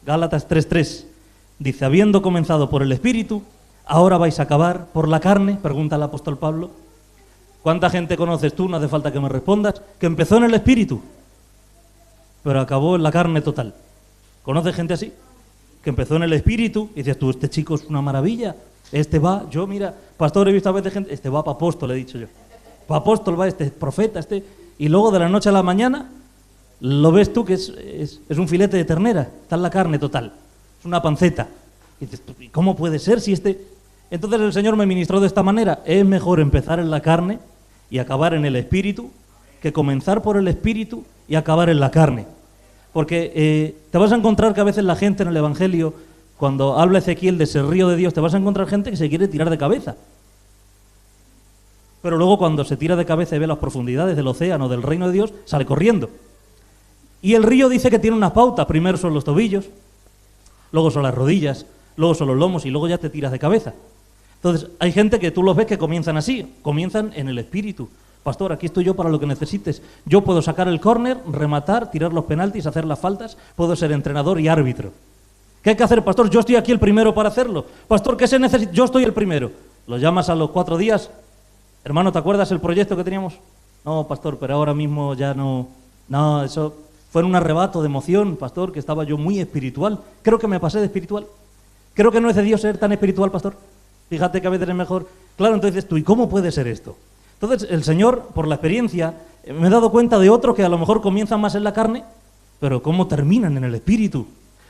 Gálatas 3:3. Dice, habiendo comenzado por el Espíritu, ¿ahora vais a acabar por la carne? Pregunta el apóstol Pablo. ¿Cuánta gente conoces tú? No hace falta que me respondas. Que empezó en el Espíritu, pero acabó en la carne total. ¿Conoces gente así? Que empezó en el Espíritu y dices tú, este chico es una maravilla. Este va, yo mira, pastor, he visto a veces gente, este va para apóstol, he dicho yo. Para apóstol va este profeta, este. Y luego de la noche a la mañana, lo ves tú que es un filete de ternera. Está en la carne total. Es una panceta. Y dices, ¿cómo puede ser si este...? Entonces el Señor me ministró de esta manera. Es mejor empezar en la carne y acabar en el Espíritu que comenzar por el Espíritu y acabar en la carne. Porque te vas a encontrar que a veces la gente en el Evangelio, cuando habla Ezequiel de ese río de Dios, te vas a encontrar gente que se quiere tirar de cabeza. Pero luego cuando se tira de cabeza y ve las profundidades del océano, del reino de Dios, sale corriendo. Y el río dice que tiene unas pautas. Primero son los tobillos, luego son las rodillas, luego son los lomos y luego ya te tiras de cabeza. Entonces, hay gente que tú los ves que comienzan así, comienzan en el Espíritu. Pastor, aquí estoy yo para lo que necesites. Yo puedo sacar el córner, rematar, tirar los penaltis, hacer las faltas, puedo ser entrenador y árbitro. ¿Qué hay que hacer, pastor? Yo estoy aquí el primero para hacerlo. Pastor, ¿qué se necesita? Yo estoy el primero. Lo llamas a los 4 días. Hermano, ¿te acuerdas el proyecto que teníamos? No, pastor, pero ahora mismo ya no. No, eso fue en un arrebato de emoción, pastor, que estaba yo muy espiritual. Creo que me pasé de espiritual. Creo que no es de Dios ser tan espiritual, pastor. Fíjate que a veces es mejor. Claro, entonces dices tú, ¿y cómo puede ser esto? Entonces el Señor, por la experiencia, me he dado cuenta de otros que a lo mejor comienzan más en la carne, pero cómo terminan en el Espíritu.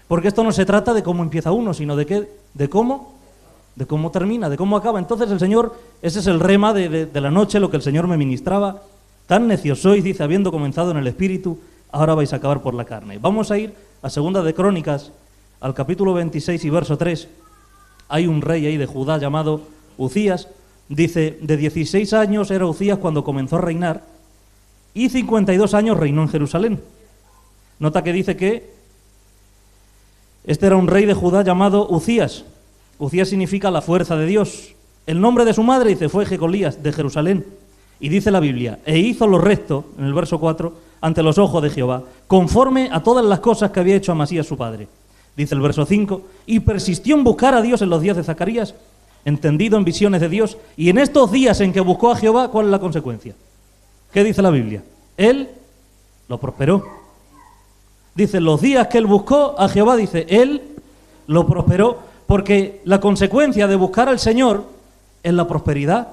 Porque esto no se trata de cómo empieza uno, sino de cómo termina, de cómo acaba. Entonces el Señor, ese es el rema de la noche, lo que el Señor me ministraba. Tan necios sois, dice, habiendo comenzado en el Espíritu, ahora vais a acabar por la carne. Vamos a ir a Segunda de Crónicas, al capítulo 26 y verso 3. Hay un rey ahí de Judá llamado Uzías. Dice, de 16 años era Uzías cuando comenzó a reinar y 52 años reinó en Jerusalén. Nota que dice que este era un rey de Judá llamado Uzías. Uzías significa la fuerza de Dios. El nombre de su madre, dice, fue Jecolías de Jerusalén. Y dice la Biblia, e hizo lo recto, en el verso 4, ante los ojos de Jehová, conforme a todas las cosas que había hecho Amasías su padre. Dice el verso 5, y persistió en buscar a Dios en los días de Zacarías, entendido en visiones de Dios, y en estos días en que buscó a Jehová, ¿cuál es la consecuencia? ¿Qué dice la Biblia? Él lo prosperó. Dice, los días que él buscó a Jehová, dice, él lo prosperó, porque la consecuencia de buscar al Señor es la prosperidad.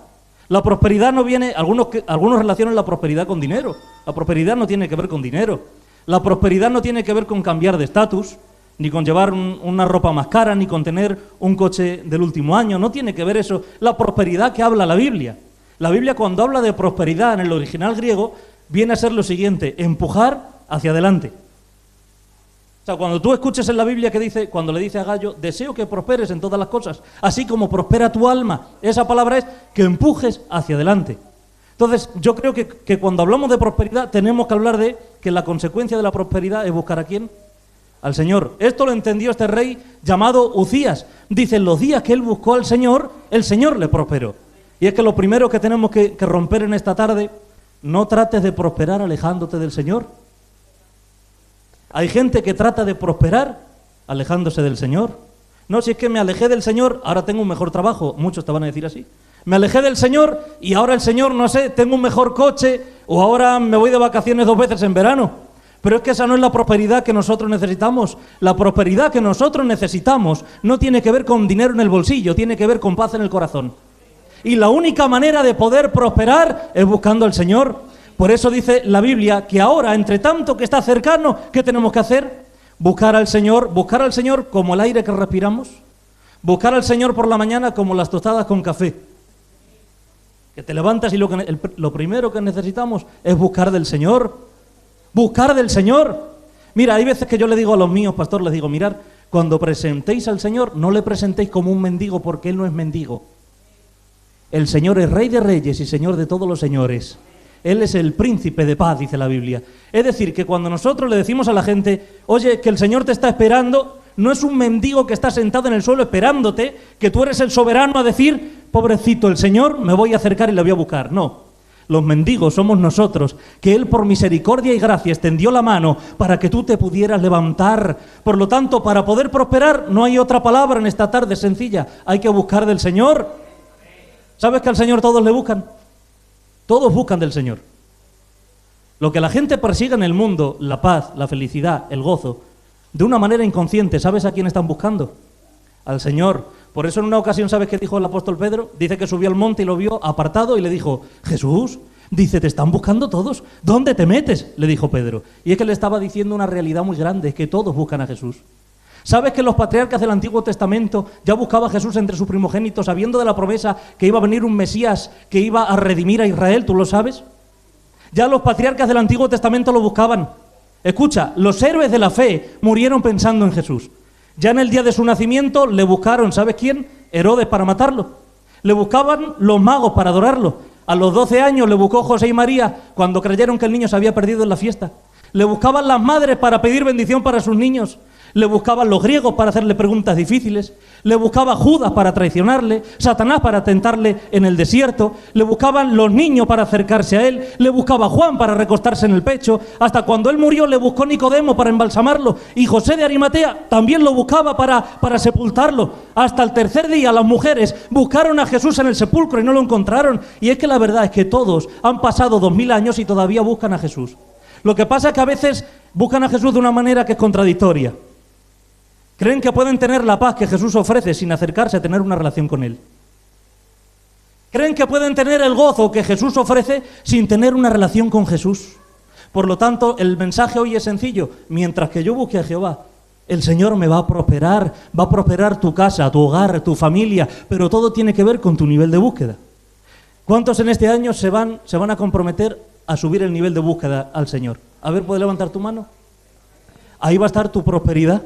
La prosperidad no viene, algunos relacionan la prosperidad con dinero. La prosperidad no tiene que ver con dinero. La prosperidad no tiene que ver con cambiar de estatus, ni con llevar una ropa más cara, ni con tener un coche del último año. No tiene que ver eso. La prosperidad que habla la Biblia. La Biblia, cuando habla de prosperidad en el original griego, viene a ser lo siguiente: empujar hacia adelante. O sea, cuando tú escuches en la Biblia que dice, cuando le dice a Gallo, deseo que prosperes en todas las cosas, así como prospera tu alma, esa palabra es que empujes hacia adelante. Entonces, yo creo que cuando hablamos de prosperidad, tenemos que hablar de que la consecuencia de la prosperidad es buscar ¿a quién? Al Señor. Esto lo entendió este rey llamado Uzías. Dice, en los días que él buscó al Señor, el Señor le prosperó. Y es que lo primero que tenemos que romper en esta tarde, no trates de prosperar alejándote del Señor. Hay gente que trata de prosperar alejándose del Señor. No, si es que me alejé del Señor, ahora tengo un mejor trabajo. Muchos te van a decir así. Me alejé del Señor y ahora el Señor, no sé, tengo un mejor coche, o ahora me voy de vacaciones 2 veces en verano. Pero es que esa no es la prosperidad que nosotros necesitamos. La prosperidad que nosotros necesitamos no tiene que ver con dinero en el bolsillo, tiene que ver con paz en el corazón. Y la única manera de poder prosperar es buscando al Señor. Por eso dice la Biblia que ahora, entre tanto que está cercano, ¿qué tenemos que hacer? Buscar al Señor como el aire que respiramos. Buscar al Señor por la mañana como las tostadas con café. Que te levantas y lo primero que necesitamos es buscar del Señor. Buscar del Señor. Mira, hay veces que yo le digo a los míos, pastor, les digo, mirad, cuando presentéis al Señor, no le presentéis como un mendigo, porque Él no es mendigo. El Señor es Rey de Reyes y Señor de todos los señores. Él es el príncipe de paz, dice la Biblia. Es decir, que cuando nosotros le decimos a la gente, oye, que el Señor te está esperando, no es un mendigo que está sentado en el suelo esperándote, que tú eres el soberano a decir, pobrecito el Señor, me voy a acercar y le voy a buscar. No. los mendigos somos nosotros, que Él por misericordia y gracia extendió la mano para que tú te pudieras levantar. Por lo tanto, para poder prosperar no hay otra palabra en esta tarde sencilla, hay que buscar del Señor. ¿Sabes que al Señor todos le buscan? Todos buscan del Señor. Lo que la gente persigue en el mundo, la paz, la felicidad, el gozo, de una manera inconsciente, ¿sabes a quién están buscando? Al Señor. Por eso en una ocasión, ¿sabes qué dijo el apóstol Pedro? Dice que subió al monte y lo vio apartado y le dijo, Jesús, dice, te están buscando todos, ¿dónde te metes? Le dijo Pedro. Y es que le estaba diciendo una realidad muy grande, es que todos buscan a Jesús. ¿Sabes que los patriarcas del Antiguo Testamento ya buscaba a Jesús entre sus primogénitos, sabiendo de la promesa que iba a venir un Mesías que iba a redimir a Israel? ¿Tú lo sabes? Ya los patriarcas del Antiguo Testamento lo buscaban. Escucha, los héroes de la fe murieron pensando en Jesús. Ya en el día de su nacimiento le buscaron, ¿sabes quién? Herodes para matarlo. Le buscaban los magos para adorarlo. A los 12 años le buscó José y María cuando creyeron que el niño se había perdido en la fiesta. Le buscaban las madres para pedir bendición para sus niños. Le buscaban los griegos para hacerle preguntas difíciles. Le buscaba Judas para traicionarle, Satanás para tentarle en el desierto. Le buscaban los niños para acercarse a él. Le buscaba Juan para recostarse en el pecho. Hasta cuando él murió le buscó Nicodemo para embalsamarlo. Y José de Arimatea también lo buscaba para sepultarlo. Hasta el tercer día las mujeres buscaron a Jesús en el sepulcro y no lo encontraron. Y es que la verdad es que todos han pasado 2000 años y todavía buscan a Jesús. Lo que pasa es que a veces buscan a Jesús de una manera que es contradictoria. Creen que pueden tener la paz que Jesús ofrece sin acercarse a tener una relación con Él. Creen que pueden tener el gozo que Jesús ofrece sin tener una relación con Jesús. Por lo tanto, el mensaje hoy es sencillo. Mientras que yo busque a Jehová, el Señor me va a prosperar tu casa, tu hogar, tu familia, pero todo tiene que ver con tu nivel de búsqueda. ¿Cuántos en este año se van a comprometer a subir el nivel de búsqueda al Señor? A ver, ¿puedes levantar tu mano? Ahí va a estar tu prosperidad.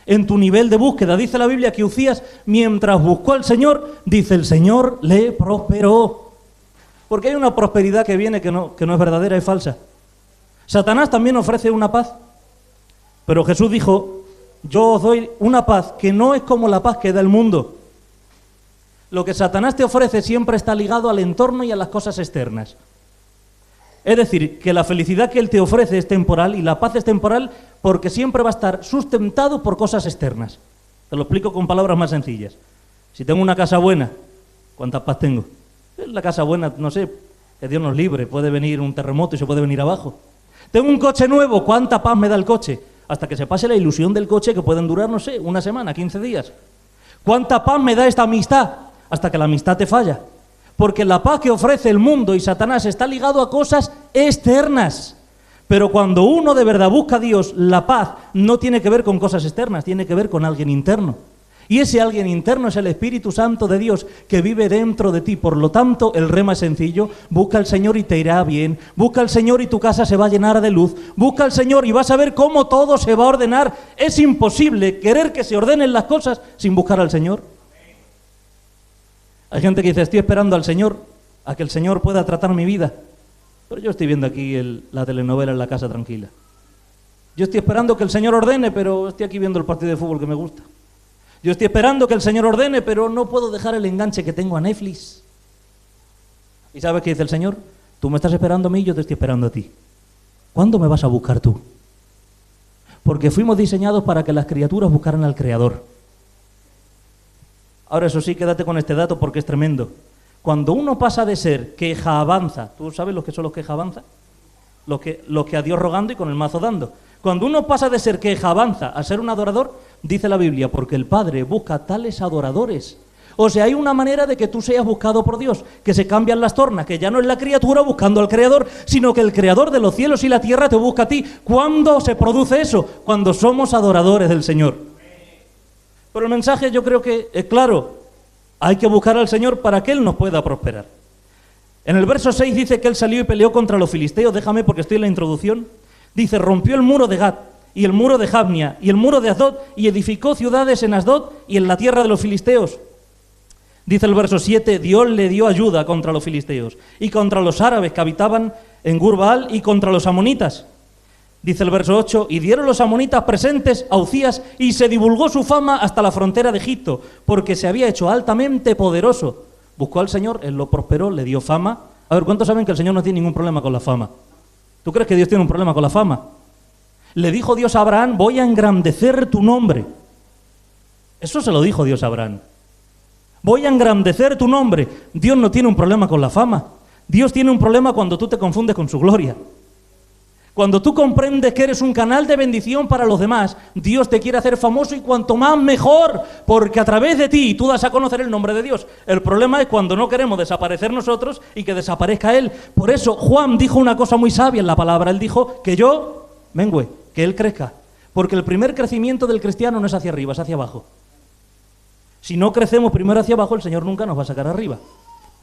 En tu nivel de búsqueda. Dice la Biblia que Uzías, mientras buscó al Señor, dice, el Señor le prosperó. Porque hay una prosperidad que viene que no es verdadera, es falsa. Satanás también ofrece una paz. Pero Jesús dijo, yo os doy una paz que no es como la paz que da el mundo. Lo que Satanás te ofrece siempre está ligado al entorno y a las cosas externas. Es decir, que la felicidad que Él te ofrece es temporal y la paz es temporal porque siempre va a estar sustentado por cosas externas. Te lo explico con palabras más sencillas. Si tengo una casa buena, ¿cuánta paz tengo? La casa buena, no sé, que Dios nos libre, puede venir un terremoto y se puede venir abajo. Tengo un coche nuevo, ¿cuánta paz me da el coche? Hasta que se pase la ilusión del coche que pueden durar, no sé, una semana, 15 días. ¿Cuánta paz me da esta amistad? Hasta que la amistad te falla. Porque la paz que ofrece el mundo y Satanás está ligado a cosas externas. Pero cuando uno de verdad busca a Dios, la paz no tiene que ver con cosas externas, tiene que ver con alguien interno. Y ese alguien interno es el Espíritu Santo de Dios que vive dentro de ti. Por lo tanto, el rema es sencillo: busca al Señor y te irá bien. Busca al Señor y tu casa se va a llenar de luz. Busca al Señor y vas a ver cómo todo se va a ordenar. Es imposible querer que se ordenen las cosas sin buscar al Señor. Hay gente que dice, estoy esperando al Señor, a que el Señor pueda tratar mi vida. Pero yo estoy viendo aquí la telenovela en la casa tranquila. Yo estoy esperando que el Señor ordene, pero estoy aquí viendo el partido de fútbol que me gusta. Yo estoy esperando que el Señor ordene, pero no puedo dejar el enganche que tengo a Netflix. ¿Y sabes qué dice el Señor? Tú me estás esperando a mí y yo te estoy esperando a ti. ¿Cuándo me vas a buscar tú? Porque fuimos diseñados para que las criaturas buscaran al Creador. Ahora, eso sí, quédate con este dato porque es tremendo. Cuando uno pasa de ser quejabanza, ¿tú sabes lo que son los quejabanza? Los que a Dios rogando y con el mazo dando. Cuando uno pasa de ser quejabanza a ser un adorador, dice la Biblia, porque el Padre busca tales adoradores. O sea, hay una manera de que tú seas buscado por Dios, que se cambian las tornas, que ya no es la criatura buscando al Creador, sino que el Creador de los cielos y la tierra te busca a ti. ¿Cuándo se produce eso? Cuando somos adoradores del Señor. Pero el mensaje yo creo que es claro. Hay que buscar al Señor para que Él nos pueda prosperar. En el verso 6 dice que Él salió y peleó contra los filisteos. Déjame porque estoy en la introducción. Dice, rompió el muro de Gat y el muro de Jabnia y el muro de Asdod y edificó ciudades en Asdod y en la tierra de los filisteos. Dice el verso 7, Dios le dio ayuda contra los filisteos y contra los árabes que habitaban en Gur-Baal y contra los amonitas. Dice el verso 8, y dieron los amonitas presentes a Uzías y se divulgó su fama hasta la frontera de Egipto, porque se había hecho altamente poderoso. Buscó al Señor, Él lo prosperó, le dio fama A ver, ¿cuántos saben que el Señor no tiene ningún problema con la fama? ¿Tú crees que Dios tiene un problema con la fama? Le dijo Dios a Abraham, voy a engrandecer tu nombre. Eso se lo dijo Dios a Abraham. Voy a engrandecer tu nombre. Dios no tiene un problema con la fama. Dios tiene un problema cuando tú te confundes con su gloria. Cuando tú comprendes que eres un canal de bendición para los demás, Dios te quiere hacer famoso y cuanto más mejor, porque a través de ti tú das a conocer el nombre de Dios. El problema es cuando no queremos desaparecer nosotros y que desaparezca Él. Por eso Juan dijo una cosa muy sabia en la palabra. Él dijo que yo mengüe, que Él crezca. Porque el primer crecimiento del cristiano no es hacia arriba, es hacia abajo. Si no crecemos primero hacia abajo, el Señor nunca nos va a sacar arriba.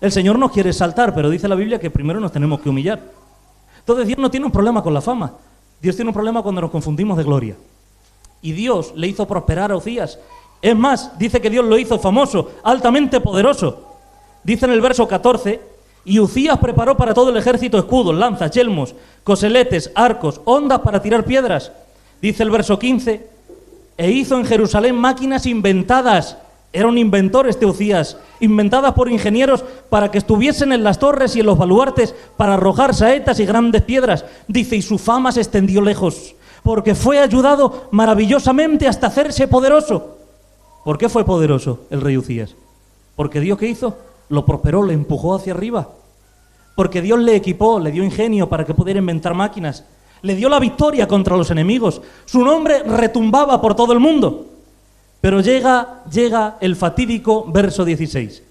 El Señor nos quiere exaltar, pero dice la Biblia que primero nos tenemos que humillar. Entonces Dios no tiene un problema con la fama. Dios tiene un problema cuando nos confundimos de gloria. Y Dios le hizo prosperar a Uzías. Es más, dice que Dios lo hizo famoso, altamente poderoso. Dice en el verso 14, y Uzías preparó para todo el ejército escudos, lanzas, yelmos, coseletes, arcos, hondas para tirar piedras. Dice el verso 15, e hizo en Jerusalén máquinas inventadas. Era un inventor este Uzías, inventadas por ingenieros para que estuviesen en las torres y en los baluartes para arrojar saetas y grandes piedras. Dice, y su fama se extendió lejos, porque fue ayudado maravillosamente hasta hacerse poderoso. ¿Por qué fue poderoso el rey Uzías? Porque Dios, ¿qué hizo? Lo prosperó, le empujó hacia arriba. Porque Dios le equipó, le dio ingenio para que pudiera inventar máquinas. Le dio la victoria contra los enemigos. Su nombre retumbaba por todo el mundo. Pero llega el fatídico verso 16.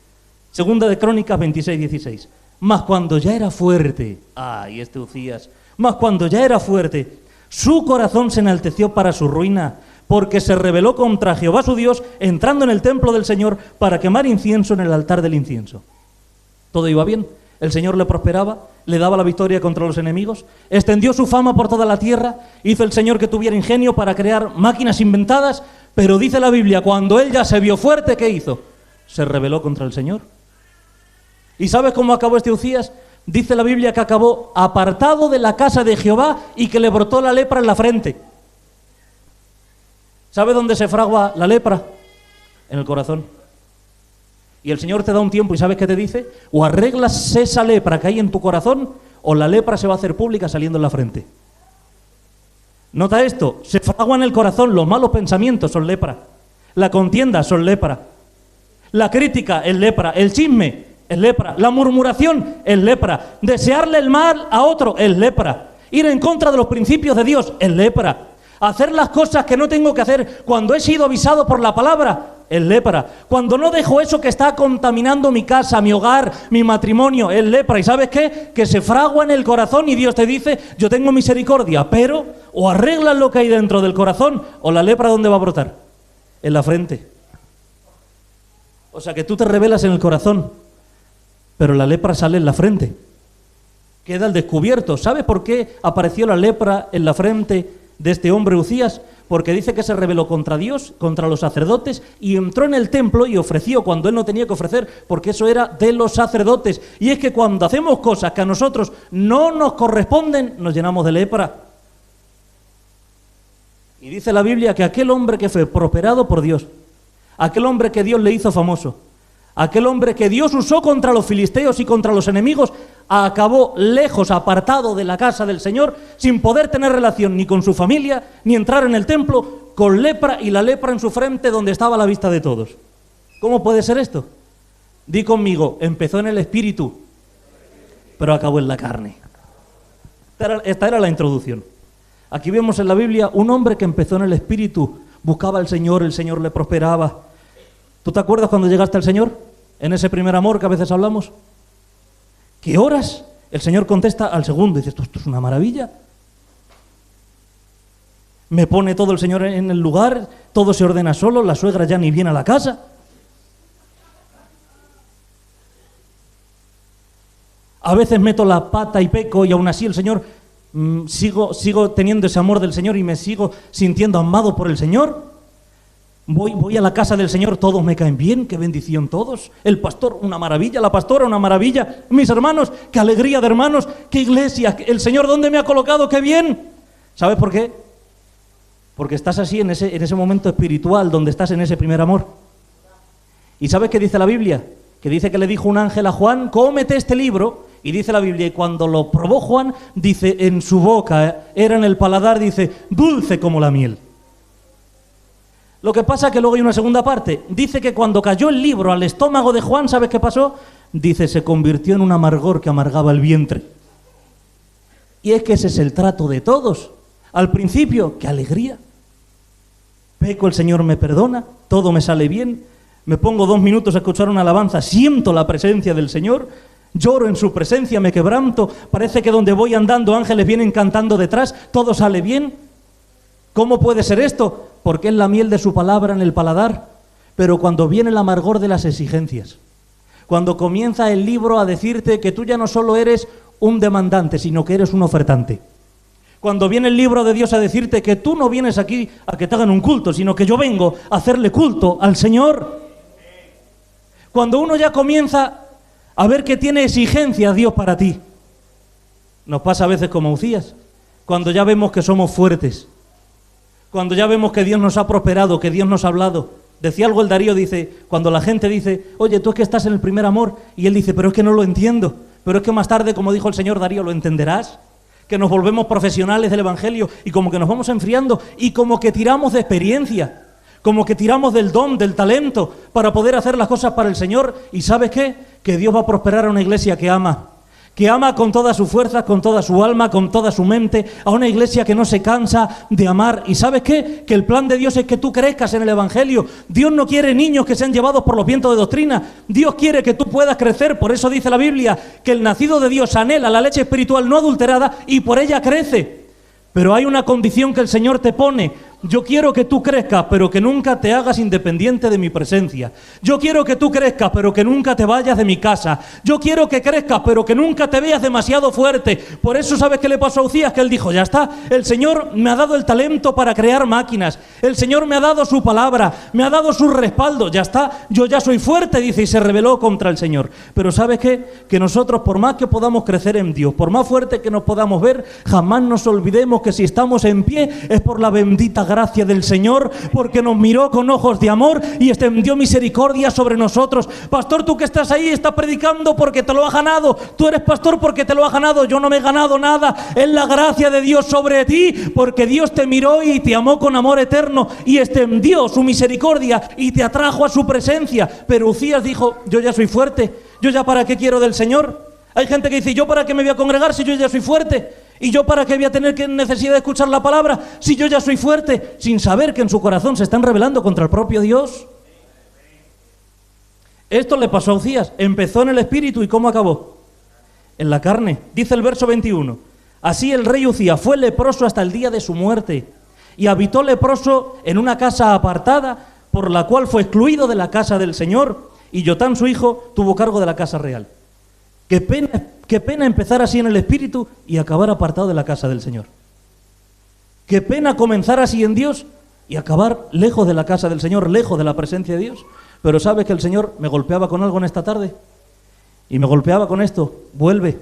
Segunda de Crónicas 26, 16. Mas cuando ya era fuerte, este Uzías, mas cuando ya era fuerte, su corazón se enalteció para su ruina, porque se rebeló contra Jehová su Dios, entrando en el templo del Señor para quemar incienso en el altar del incienso. Todo iba bien, el Señor le prosperaba, le daba la victoria contra los enemigos, extendió su fama por toda la tierra, hizo el Señor que tuviera ingenio para crear máquinas inventadas. Pero dice la Biblia, cuando él ya se vio fuerte, ¿qué hizo? Se rebeló contra el Señor. ¿Y sabes cómo acabó este Uzías? Dice la Biblia que acabó apartado de la casa de Jehová y que le brotó la lepra en la frente. ¿Sabes dónde se fragua la lepra? En el corazón. Y el Señor te da un tiempo y ¿sabes qué te dice? O arreglas esa lepra que hay en tu corazón o la lepra se va a hacer pública saliendo en la frente. Nota esto, se fragua en el corazón, los malos pensamientos son lepra, la contienda son lepra, la crítica es lepra, el chisme es lepra, la murmuración es lepra, desearle el mal a otro es lepra, ir en contra de los principios de Dios es lepra, hacer las cosas que no tengo que hacer cuando he sido avisado por la palabra es lepra, cuando no dejo eso que está contaminando mi casa, mi hogar, mi matrimonio es lepra. ¿Y sabes qué? Que se fragua en el corazón y Dios te dice, yo tengo misericordia, pero o arreglas lo que hay dentro del corazón o la lepra ¿dónde va a brotar? En la frente. O sea que tú te rebelas en el corazón, pero la lepra sale en la frente. Queda al descubierto. ¿Sabes por qué apareció la lepra en la frente de este hombre Uzías? Porque dice que se rebeló contra Dios, contra los sacerdotes, y entró en el templo y ofreció cuando él no tenía que ofrecer, porque eso era de los sacerdotes. Y es que cuando hacemos cosas que a nosotros no nos corresponden, nos llenamos de lepra. Y dice la Biblia que aquel hombre que fue prosperado por Dios, aquel hombre que Dios le hizo famoso, aquel hombre que Dios usó contra los filisteos y contra los enemigos, acabó lejos, apartado de la casa del Señor, sin poder tener relación ni con su familia, ni entrar en el templo, con lepra y la lepra en su frente donde estaba a la vista de todos. ¿Cómo puede ser esto? Di conmigo, empezó en el espíritu, pero acabó en la carne. Esta era la introducción. Aquí vemos en la Biblia un hombre que empezó en el espíritu, buscaba al Señor, el Señor le prosperaba. ¿Tú te acuerdas cuando llegaste al Señor? En ese primer amor que a veces hablamos. ¿Qué horas? El Señor contesta al segundo. Dice, esto es una maravilla. Me pone todo el Señor en el lugar, todo se ordena solo, la suegra ya ni viene a la casa. A veces meto la pata y peco y aún así el Señor, sigo teniendo ese amor del Señor y me sigo sintiendo amado por el Señor. Voy a la casa del Señor, todos me caen bien, qué bendición todos. El pastor, una maravilla, la pastora, una maravilla. Mis hermanos, qué alegría de hermanos, qué iglesia, el Señor, ¿dónde me ha colocado? ¡Qué bien! ¿Sabes por qué? Porque estás así en ese momento espiritual, donde estás en ese primer amor. ¿Y sabes qué dice la Biblia? Que dice que le dijo un ángel a Juan, cómete este libro Y dice la Biblia, y cuando lo probó Juan, dice, en su boca, era en el paladar, dice, dulce como la miel. Lo que pasa es que luego hay una segunda parte. Dice que cuando cayó el libro al estómago de Juan, ¿sabes qué pasó? Dice, se convirtió en un amargor que amargaba el vientre. Y es que ese es el trato de todos. Al principio, qué alegría. Peco, el Señor me perdona, todo me sale bien, me pongo 2 minutos a escuchar una alabanza, siento la presencia del Señor, lloro en su presencia, me quebranto, parece que donde voy andando ángeles vienen cantando detrás, todo sale bien. ¿Cómo puede ser esto? Porque es la miel de su palabra en el paladar. Pero cuando viene el amargor de las exigencias, cuando comienza el libro a decirte que tú ya no solo eres un demandante, sino que eres un ofertante. Cuando viene el libro de Dios a decirte que tú no vienes aquí a que te hagan un culto, sino que yo vengo a hacerle culto al Señor. Cuando uno ya comienza a ver que tiene exigencias Dios para ti. Nos pasa a veces como Ucías, cuando ya vemos que somos fuertes, cuando ya vemos que Dios nos ha prosperado, que Dios nos ha hablado. Decía algo el Darío, dice, cuando la gente dice, oye, tú es que estás en el primer amor, y él dice, pero es que no lo entiendo, pero es que más tarde, como dijo el señor Darío, lo entenderás. Que nos volvemos profesionales del Evangelio y como que nos vamos enfriando y como que tiramos de experiencia, como que tiramos del don, del talento para poder hacer las cosas para el Señor. ¿Y sabes qué? Que Dios va a prosperar a una iglesia que ama con todas sus fuerzas, con toda su alma, con toda su mente, a una iglesia que no se cansa de amar. ¿Y sabes qué? Que el plan de Dios es que tú crezcas en el Evangelio. Dios no quiere niños que sean llevados por los vientos de doctrina. Dios quiere que tú puedas crecer. Por eso dice la Biblia que el nacido de Dios anhela la leche espiritual no adulterada y por ella crece. Pero hay una condición que el Señor te pone. Yo quiero que tú crezcas, pero que nunca te hagas independiente de mi presencia. Yo quiero que tú crezcas, pero que nunca te vayas de mi casa. Yo quiero que crezcas, pero que nunca te veas demasiado fuerte. Por eso, ¿sabes qué le pasó a Ucías? Que él dijo, ya está, el Señor me ha dado el talento para crear máquinas. El Señor me ha dado su palabra, me ha dado su respaldo. Ya está, yo ya soy fuerte, dice, y se rebeló contra el Señor. Pero ¿sabes qué? Que nosotros, por más que podamos crecer en Dios, por más fuerte que nos podamos ver, jamás nos olvidemos que si estamos en pie es por la bendita gracia del Señor, porque nos miró con ojos de amor y extendió misericordia sobre nosotros. Pastor, tú que estás ahí, estás predicando porque te lo has ganado. Tú eres pastor porque te lo has ganado. Yo no me he ganado nada. Es la gracia de Dios sobre ti, porque Dios te miró y te amó con amor eterno y extendió su misericordia y te atrajo a su presencia. Pero Ucías dijo, yo ya soy fuerte. ¿Yo ya para qué quiero del Señor? Hay gente que dice, ¿yo para qué me voy a congregar si yo ya soy fuerte? ¿Y yo para qué voy a tener necesidad de escuchar la palabra si yo ya soy fuerte? Sin saber que en su corazón se están rebelando contra el propio Dios. Esto le pasó a Ucías. Empezó en el espíritu y ¿cómo acabó? En la carne. Dice el verso 21. Así el rey Ucías fue leproso hasta el día de su muerte y habitó leproso en una casa apartada por la cual fue excluido de la casa del Señor, y Jotam su hijo tuvo cargo de la casa real. Qué pena empezar así en el espíritu y acabar apartado de la casa del Señor. Qué pena comenzar así en Dios y acabar lejos de la casa del Señor, lejos de la presencia de Dios. Pero ¿sabes que el Señor me golpeaba con algo en esta tarde? Y me golpeaba con esto, vuelve.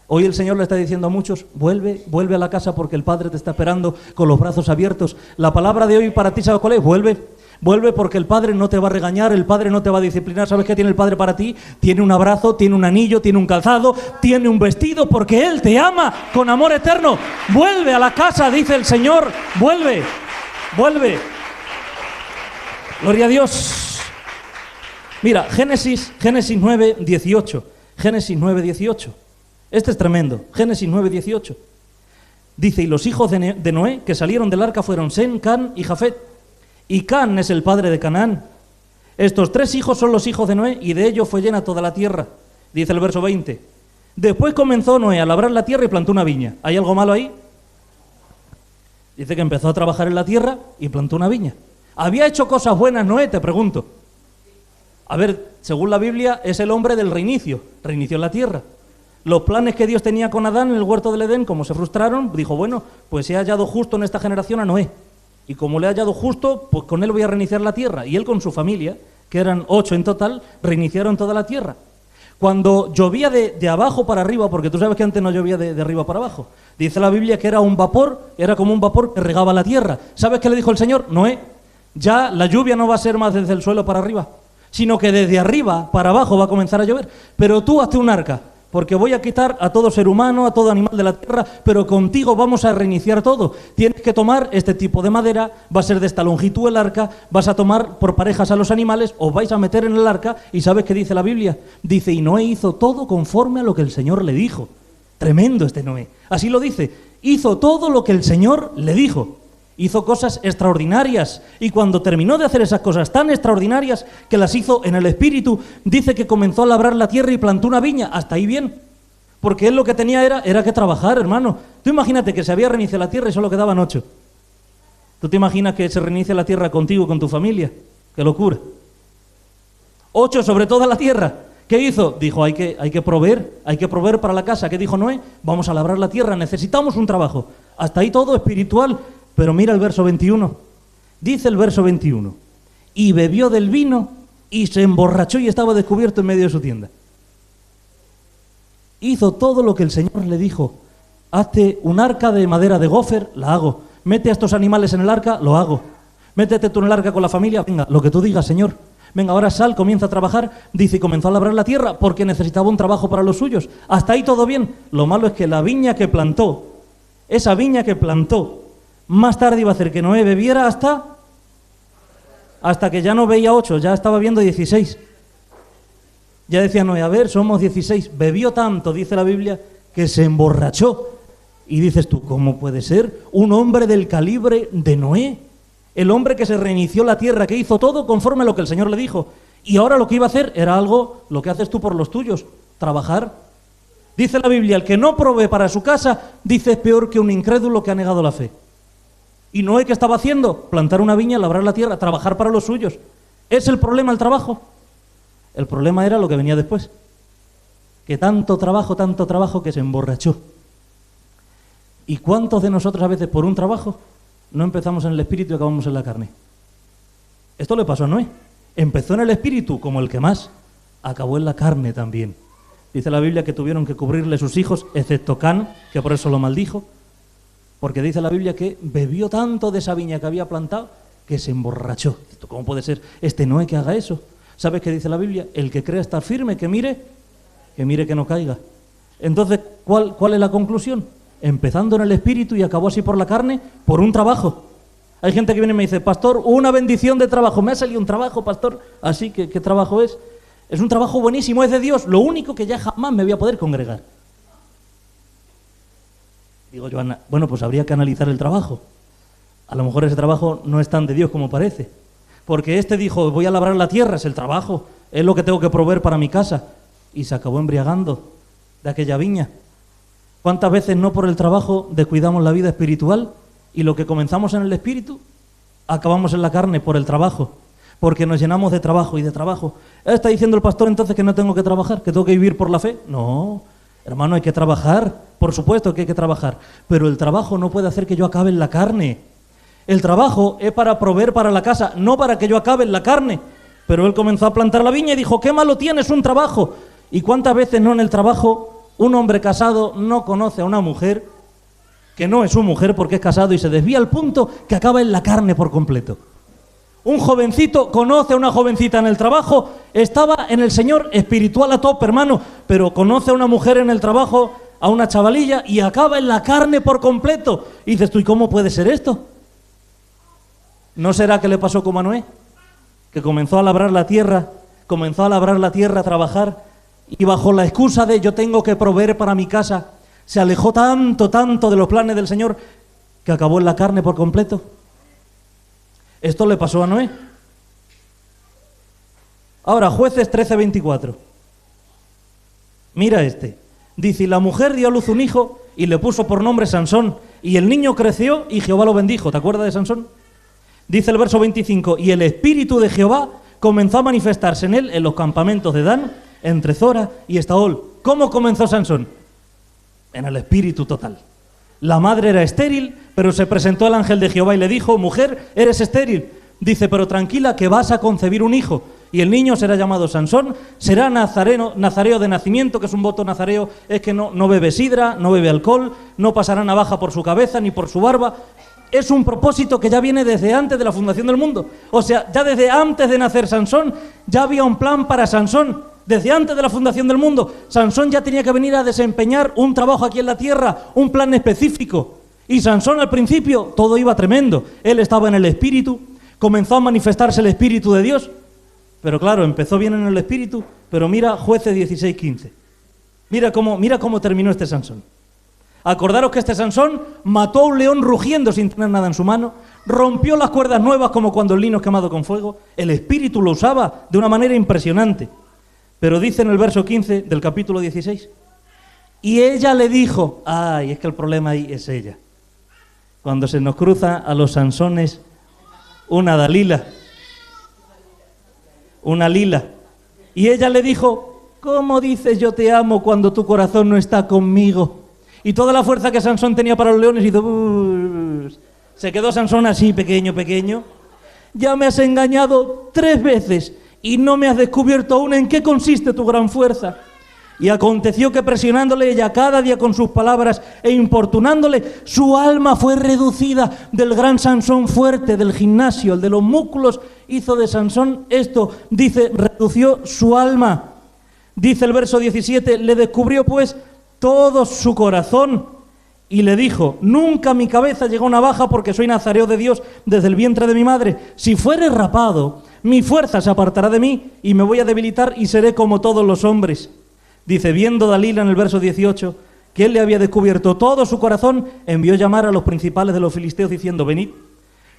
Hoy el Señor le está diciendo a muchos, vuelve a la casa porque el Padre te está esperando con los brazos abiertos. La palabra de hoy para ti, ¿sabes cuál es? Vuelve porque el Padre no te va a regañar, el Padre no te va a disciplinar. ¿Sabes qué tiene el Padre para ti? Tiene un abrazo, tiene un anillo, tiene un calzado, tiene un vestido, porque Él te ama con amor eterno. Vuelve a la casa, dice el Señor, vuelve. Gloria a Dios. Mira, Génesis 9, 18. Génesis 9, 18. Este es tremendo. Génesis 9, 18. Dice, y los hijos de Noé que salieron del arca fueron Sem, Can y Jafet. Y Can es el padre de Canaán. Estos 3 hijos son los hijos de Noé, y de ellos fue llena toda la tierra. Dice el verso 20. Después comenzó Noé a labrar la tierra y plantó una viña. ¿Hay algo malo ahí? Dice que empezó a trabajar en la tierra y plantó una viña. ¿Había hecho cosas buenas Noé? Te pregunto. A ver, según la Biblia, es el hombre del reinicio. Reinició en la tierra. Los planes que Dios tenía con Adán en el huerto del Edén, como se frustraron, dijo, bueno, pues he hallado justo en esta generación a Noé. Y como le he hallado justo, pues con él voy a reiniciar la tierra. Y él con su familia, que eran 8 en total, reiniciaron toda la tierra. Cuando llovía de abajo para arriba, porque tú sabes que antes no llovía de arriba para abajo, dice la Biblia que era un vapor, era como un vapor que regaba la tierra. ¿Sabes qué le dijo el Señor? Noé, ya la lluvia no va a ser más desde el suelo para arriba, sino que desde arriba para abajo va a comenzar a llover. Pero tú hazte un arca, porque voy a quitar a todo ser humano, a todo animal de la tierra, pero contigo vamos a reiniciar todo. Tienes que tomar este tipo de madera, va a ser de esta longitud el arca, vas a tomar por parejas a los animales, os vais a meter en el arca, y ¿sabes qué dice la Biblia? Dice, y Noé hizo todo conforme a lo que el Señor le dijo. Tremendo este Noé. Así lo dice, hizo todo lo que el Señor le dijo. Hizo cosas extraordinarias, y cuando terminó de hacer esas cosas tan extraordinarias que las hizo en el Espíritu, dice que comenzó a labrar la tierra y plantó una viña. Hasta ahí bien, porque él lo que tenía era que trabajar, hermano. Tú imagínate que se había reiniciado la tierra y solo quedaban 8. ¿Tú te imaginas que se reinicia la tierra contigo, con tu familia? ¡Qué locura! 8 sobre toda la tierra. ¿Qué hizo? Dijo, hay que proveer para la casa. ¿Qué dijo Noé? Vamos a labrar la tierra, necesitamos un trabajo. Hasta ahí todo espiritual. Pero mira el verso 21. Dice el verso 21. Y bebió del vino y se emborrachó y estaba descubierto en medio de su tienda. Hizo todo lo que el Señor le dijo. Hazte un arca de madera de gofer, la hago. Mete a estos animales en el arca, lo hago. Métete tú en el arca con la familia, venga, lo que tú digas, Señor. Venga, ahora sal, comienza a trabajar. Dice, y comenzó a labrar la tierra porque necesitaba un trabajo para los suyos. Hasta ahí todo bien. Lo malo es que la viña que plantó, esa viña que plantó, más tarde iba a hacer que Noé bebiera hasta que ya no veía 8, ya estaba viendo 16. Ya decía Noé, a ver, somos 16. Bebió tanto, dice la Biblia, que se emborrachó. Y dices tú, ¿cómo puede ser un hombre del calibre de Noé? El hombre que se reinició la tierra, que hizo todo conforme a lo que el Señor le dijo. Y ahora lo que iba a hacer era algo, lo que haces tú por los tuyos, trabajar. Dice la Biblia, el que no provee para su casa, dice, es peor que un incrédulo que ha negado la fe. ¿Y Noé qué estaba haciendo? Plantar una viña, labrar la tierra, trabajar para los suyos. ¿Es el problema el trabajo? El problema era lo que venía después. Que tanto trabajo que se emborrachó. ¿Y cuántos de nosotros a veces por un trabajo no empezamos en el espíritu y acabamos en la carne? Esto le pasó a Noé. Empezó en el espíritu como el que más, acabó en la carne también. Dice la Biblia que tuvieron que cubrirle sus hijos, excepto Can, que por eso lo maldijo. Porque dice la Biblia que bebió tanto de esa viña que había plantado que se emborrachó. ¿Cómo puede ser este Noé que haga eso? ¿Sabes qué dice la Biblia? El que crea estar firme, que mire que no caiga. Entonces, ¿cuál es la conclusión? Empezando en el espíritu y acabó así por la carne, por un trabajo. Hay gente que viene y me dice, pastor, una bendición de trabajo. Me ha salido un trabajo, pastor. Así que, ¿qué trabajo es? Es un trabajo buenísimo, es de Dios. Lo único que ya jamás me voy a poder congregar. Digo yo, bueno, pues habría que analizar el trabajo. A lo mejor ese trabajo no es tan de Dios como parece. Porque este dijo, voy a labrar la tierra, es el trabajo, es lo que tengo que proveer para mi casa. Y se acabó embriagando de aquella viña. ¿Cuántas veces no por el trabajo descuidamos la vida espiritual? Y lo que comenzamos en el espíritu, acabamos en la carne por el trabajo. Porque nos llenamos de trabajo y de trabajo. ¿Está diciendo el pastor entonces que no tengo que trabajar, que tengo que vivir por la fe? No, hermano, hay que trabajar. Por supuesto que hay que trabajar, pero el trabajo no puede hacer que yo acabe en la carne. El trabajo es para proveer para la casa, no para que yo acabe en la carne. Pero él comenzó a plantar la viña y dijo, ¿qué malo tienes un trabajo? ¿Y cuántas veces no en el trabajo un hombre casado no conoce a una mujer que no es su mujer porque es casado y se desvía al punto que acaba en la carne por completo? Un jovencito conoce a una jovencita en el trabajo, estaba en el Señor espiritual a tope, hermano, pero conoce a una mujer en el trabajo, a una chavalilla, y acaba en la carne por completo. Y dices tú, ¿y cómo puede ser esto? ¿No será que le pasó como a Noé? Que comenzó a labrar la tierra, a trabajar, y bajo la excusa de yo tengo que proveer para mi casa, se alejó tanto de los planes del Señor, que acabó en la carne por completo. Esto le pasó a Noé. Ahora, Jueces 13:24. Mira este. Dice, y la mujer dio a luz un hijo y le puso por nombre Sansón. Y el niño creció y Jehová lo bendijo. ¿Te acuerdas de Sansón? Dice el verso 25, y el espíritu de Jehová comenzó a manifestarse en él en los campamentos de Dan, entre Zora y Estaol. ¿Cómo comenzó Sansón? En el espíritu total. La madre era estéril, pero se presentó el ángel de Jehová y le dijo, mujer, eres estéril. Dice, pero tranquila, que vas a concebir un hijo. Y el niño será llamado Sansón, será nazareo de nacimiento, que es un voto nazareo, es que no bebe sidra, no bebe alcohol, no pasará navaja por su cabeza ni por su barba. Es un propósito que ya viene desde antes de la fundación del mundo. O sea, ya desde antes de nacer Sansón, ya había un plan para Sansón. Desde antes de la fundación del mundo, Sansón ya tenía que venir a desempeñar un trabajo aquí en la tierra, un plan específico. Y Sansón al principio todo iba tremendo. Él estaba en el espíritu, comenzó a manifestarse el espíritu de Dios. Pero claro, empezó bien en el espíritu, pero mira Jueces 16:15. Mira cómo terminó este Sansón. Acordaros que este Sansón mató a un león rugiendo sin tener nada en su mano, rompió las cuerdas nuevas como cuando el lino es quemado con fuego. El espíritu lo usaba de una manera impresionante. Pero dice en el verso 15 del capítulo 16, y ella le dijo, ay, es que el problema ahí es ella. Cuando se nos cruza a los Sansones una Dalila, una Lila, y ella le dijo, ¿cómo dices yo te amo cuando tu corazón no está conmigo? Y toda la fuerza que Sansón tenía para los leones hizo, se quedó Sansón así, pequeño, ya me has engañado 3 veces, y no me has descubierto aún en qué consiste tu gran fuerza. Y aconteció que presionándole ella cada día con sus palabras e importunándole, su alma fue reducida del gran Sansón fuerte, del gimnasio, el de los músculos, hizo de Sansón esto, dice, redució su alma. Dice el verso 17, le descubrió pues todo su corazón y le dijo, nunca mi cabeza llegó a navaja porque soy nazareo de Dios desde el vientre de mi madre. Si fuere rapado, mi fuerza se apartará de mí y me voy a debilitar y seré como todos los hombres. Dice, viendo Dalila en el verso 18, que él le había descubierto todo su corazón, envió llamar a los principales de los filisteos diciendo, venid,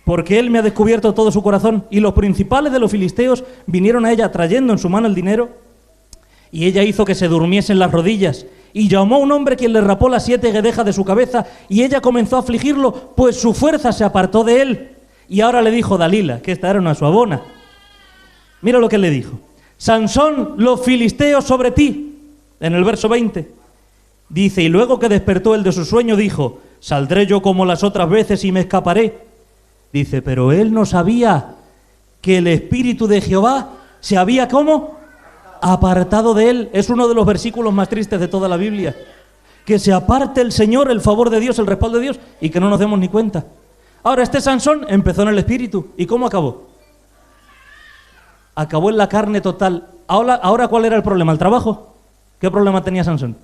porque él me ha descubierto todo su corazón. Y los principales de los filisteos vinieron a ella trayendo en su mano el dinero, y ella hizo que se durmiese en las rodillas, y llamó a un hombre quien le rapó las 7 guedejas de su cabeza, y ella comenzó a afligirlo, pues su fuerza se apartó de él. Y ahora le dijo Dalila, que esta era una suabona. Mira lo que le dijo. Sansón, los filisteos sobre ti. En el verso 20. Dice, y luego que despertó él de su sueño, dijo, saldré yo como las otras veces y me escaparé. Dice, pero él no sabía que el Espíritu de Jehová se había, ¿cómo? Apartado de él. Es uno de los versículos más tristes de toda la Biblia. Que se aparte el Señor, el favor de Dios, el respaldo de Dios, y que no nos demos ni cuenta. Ahora, este Sansón empezó en el Espíritu. ¿Y cómo acabó? Acabó en la carne total. Ahora ¿cuál era el problema? ¿El trabajo? ¿Qué problema tenía Sansón?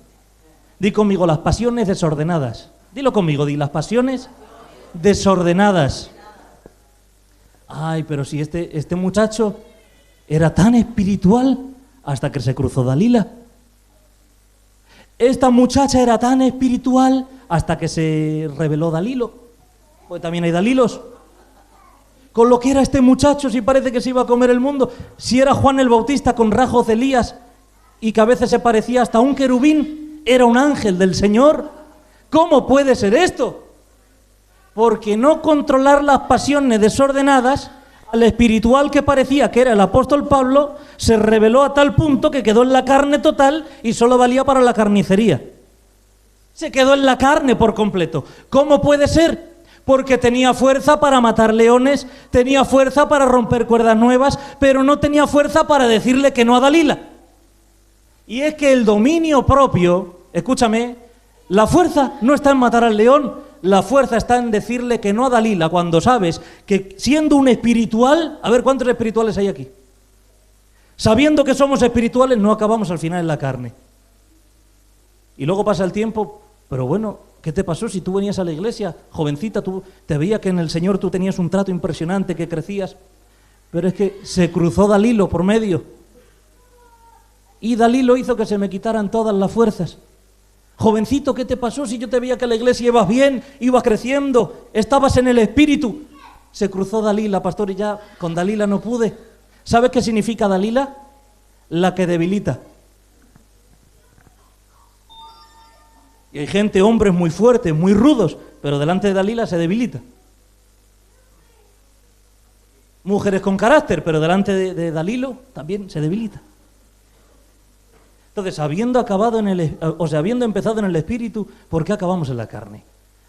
Di conmigo, las pasiones desordenadas. Dilo conmigo, di, las pasiones desordenadas. Ay, pero si este muchacho era tan espiritual hasta que se cruzó Dalila. Esta muchacha era tan espiritual hasta que se reveló Dalilo. Pues también hay Dalilos. Con lo que era este muchacho, si parece que se iba a comer el mundo. Si era Juan el Bautista con rasgos de Elías y que a veces se parecía hasta un querubín, era un ángel del Señor. ¿Cómo puede ser esto? Porque no controlar las pasiones desordenadas, al espiritual que parecía que era el apóstol Pablo, se reveló a tal punto que quedó en la carne total y solo valía para la carnicería. Se quedó en la carne por completo. ¿Cómo puede ser? Porque tenía fuerza para matar leones, tenía fuerza para romper cuerdas nuevas, pero no tenía fuerza para decirle que no a Dalila. Y es que el dominio propio, escúchame, la fuerza no está en matar al león, la fuerza está en decirle que no a Dalila, cuando sabes que siendo un espiritual, a ver cuántos espirituales hay aquí, sabiendo que somos espirituales no acabamos al final en la carne. Y luego pasa el tiempo, pero bueno, ¿qué te pasó si tú venías a la iglesia, jovencita, tú te veía que en el Señor tú tenías un trato impresionante, que crecías, pero es que se cruzó Dalilo por medio. Y Dalilo hizo que se me quitaran todas las fuerzas. Jovencito, ¿qué te pasó si yo te veía que en la iglesia ibas bien, ibas creciendo, estabas en el espíritu? Se cruzó Dalila, pastor, y ya con Dalila no pude. ¿Sabes qué significa Dalila? La que debilita. Y hay gente, hombres muy fuertes, muy rudos, pero delante de Dalila se debilita. Mujeres con carácter, pero delante de Dalilo también se debilita. Entonces, habiendo empezado en el espíritu, ¿por qué acabamos en la carne?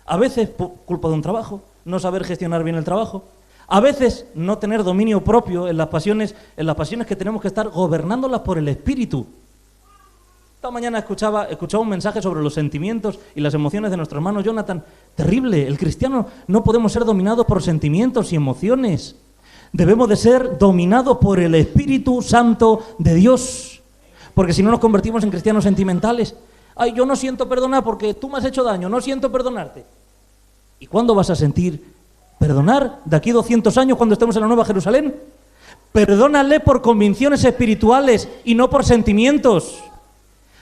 A veces por culpa de un trabajo, no saber gestionar bien el trabajo. A veces no tener dominio propio en las pasiones que tenemos que estar gobernándolas por el espíritu. Esta mañana escuchaba un mensaje sobre los sentimientos y las emociones de nuestro hermano Jonathan. Terrible, el cristiano no podemos ser dominados por sentimientos y emociones. Debemos de ser dominados por el Espíritu Santo de Dios. Porque si no nos convertimos en cristianos sentimentales. Ay, yo no siento perdonar porque tú me has hecho daño, no siento perdonarte. ¿Y cuándo vas a sentir perdonar? ¿De aquí 200 años cuando estemos en la Nueva Jerusalén? Perdónale por convicciones espirituales y no por sentimientos.